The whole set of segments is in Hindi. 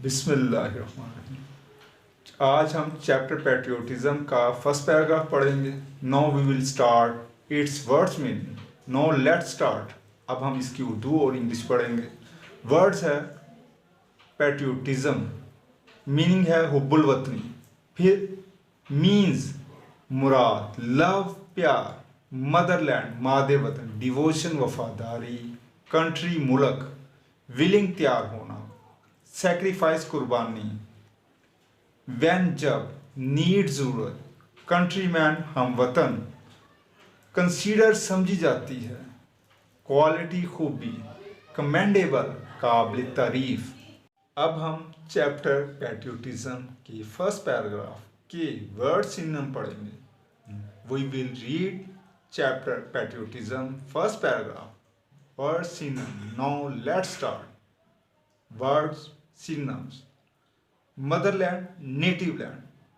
बिस्मिल्लाहिर्रहमानिर्रहीम। आज हम चैप्टर पैट्रियोटिज्म का फर्स्ट पैराग्राफ पढ़ेंगे। Now we will start its words meaning. Now let's start. अब हम इसकी उर्दू और इंग्लिश पढ़ेंगे। वर्ड्स है पैट्रियोटिज्म, मीनिंग है हुब्बुल वतनी। फिर मीन्स मुराद, लव प्यार, मदरलैंड मादे वतन, डिवोशन वफादारी, कंट्री मुल्क, विलिंग तैयार होना, सेक्रीफाइस कुर्बानी, वैन जब, नीड जरूरत, कंट्रीमैन हम वतन, कंसीडर समझी जाती है, क्वालिटी खूबी, कमेंडेबल काबिल तारीफ। अब हम चैप्टर पैट्रियोटिज्म की फर्स्ट पैराग्राफ के वर्ड सिनोनिम पढ़ेंगे। We will read chapter patriotism first paragraph word synonym. Now let's start. Words synonyms: motherland, native land;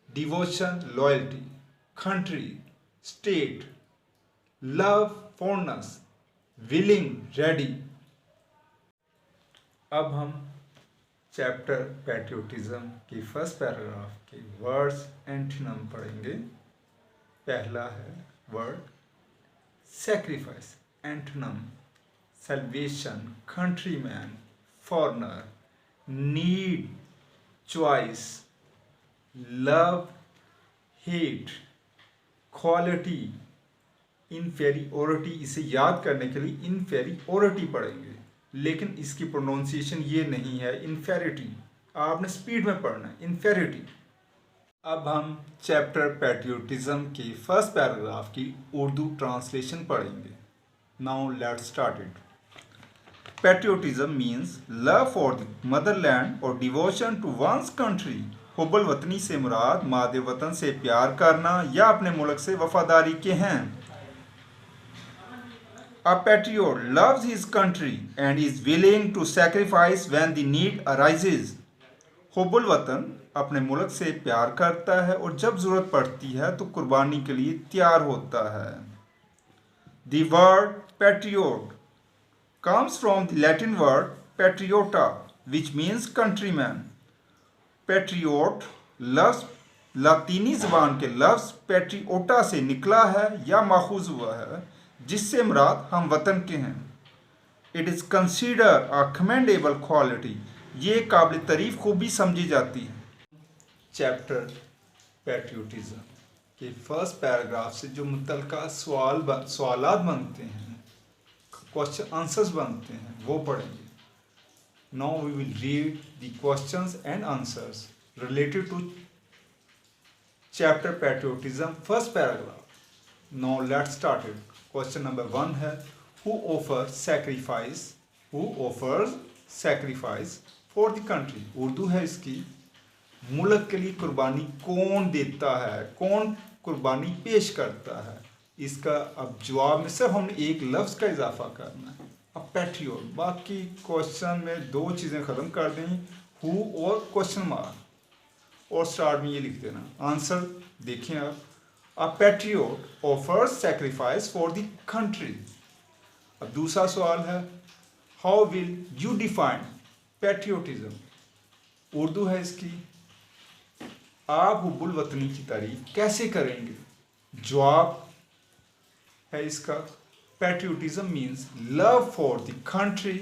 devotion, loyalty; country, state; love, fondness; willing, ready। अब हम चैप्टर पैट्रियोटिज्म की फर्स्ट पैराग्राफ के वर्ड्स एंटोनिम पढ़ेंगे। पहला है word sacrifice, antonym salvation, countryman, foreigner, need, choice, love, hate, quality, inferiority. इसे याद करने के लिए इनफेरियोरिटी पढ़ेंगे, लेकिन इसकी प्रोनाउंसिएशन ये नहीं है, इनफेरिटी। आपने स्पीड में पढ़ना है, इनफेरिटी। अब हम चैप्टर पैट्रियोटिज्म की फर्स्ट पैराग्राफ की उर्दू ट्रांसलेशन पढ़ेंगे। Now let's start it. Patriotism means love for the motherland or devotion to one's country। हुब्बुल वतनी से मुराद मादे वतन से प्यार करना या अपने मुल्क से वफादारी के हैं। A patriot loves his country and is willing to sacrifice when the need arises। हुब्बुल वतन अपने मुल्क से प्यार करता है और जब जरूरत पड़ती है तो कुर्बानी के लिए तैयार होता है। The word patriot comes from the Latin word patriota, which means countryman। patriot लफ्ज लातीनी ज़बान के लफ्ज patriota से निकला है या माखूज हुआ है, जिससे मुराद हम वतन के हैं। It is considered a commendable quality। ये काबिल तारीफ खूबी समझी जाती है। चैप्टर पैट्रियोटिज्म के फर्स्ट पैराग्राफ से जो मुतल्लिका सवालात बनते हैं, क्वेश्चन आंसर्स बनते हैं, वो पढ़ेंगे। Now we will read the questions and answers related to chapter patriotism first paragraph. Now let's start it. Question number 1 है who offers sacrifice for the country. Urdu है इसकी, मुल्क के लिए कुर्बानी कौन देता है, कौन कुर्बानी पेश करता है। इसका अब जवाब में सिर्फ हमने एक लफ्ज़ का इजाफा करना है, अब पैट्रियोट। बाकी क्वेश्चन में दो चीज़ें ख़त्म कर दें, हु और क्वेश्चन मार्क, और स्टार्ट में ये लिख देना। आंसर देखें आप। A patriot offers sacrifice for the country. अब दूसरा सवाल है how will you define patriotism. Urdu है इसकी, आप हुब्बुल वतनी की तारीफ कैसे करेंगे। जवाब है इसका patriotism means love for the country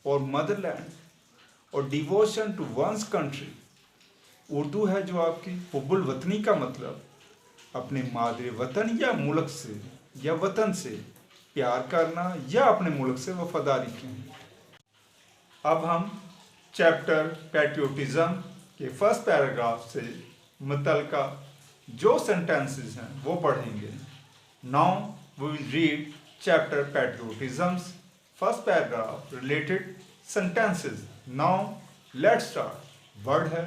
और मदरलैंड और devotion to one's country. Urdu है जो आपकी हुब्बुल वतनी का मतलब अपने मादरे वतन या मुल्क से या वतन से प्यार करना या अपने मुल्क से वफादारी करना। अब हम चैप्टर पैट्रियोटिज्म के फर्स्ट पैराग्राफ से मुतल्लिका जो सेंटेंसेस हैं वो पढ़ेंगे। Now we will read chapter patriotism's first paragraph related sentences। now let's start। word है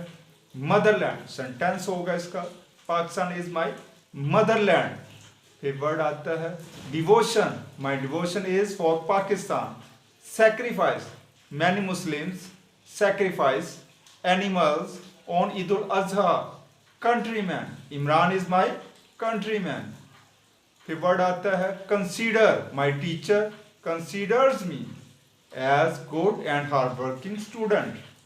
motherland, sentence होगा इसका पाकिस्तान is my motherland। फिर word आता है devotion, my devotion is for Pakistan। sacrifice, many Muslims sacrifice animals on Eid al-Adha। countryman, Imran is my countryman। फिर वर्ड आता है consider, my teacher considers me as good and hard working student.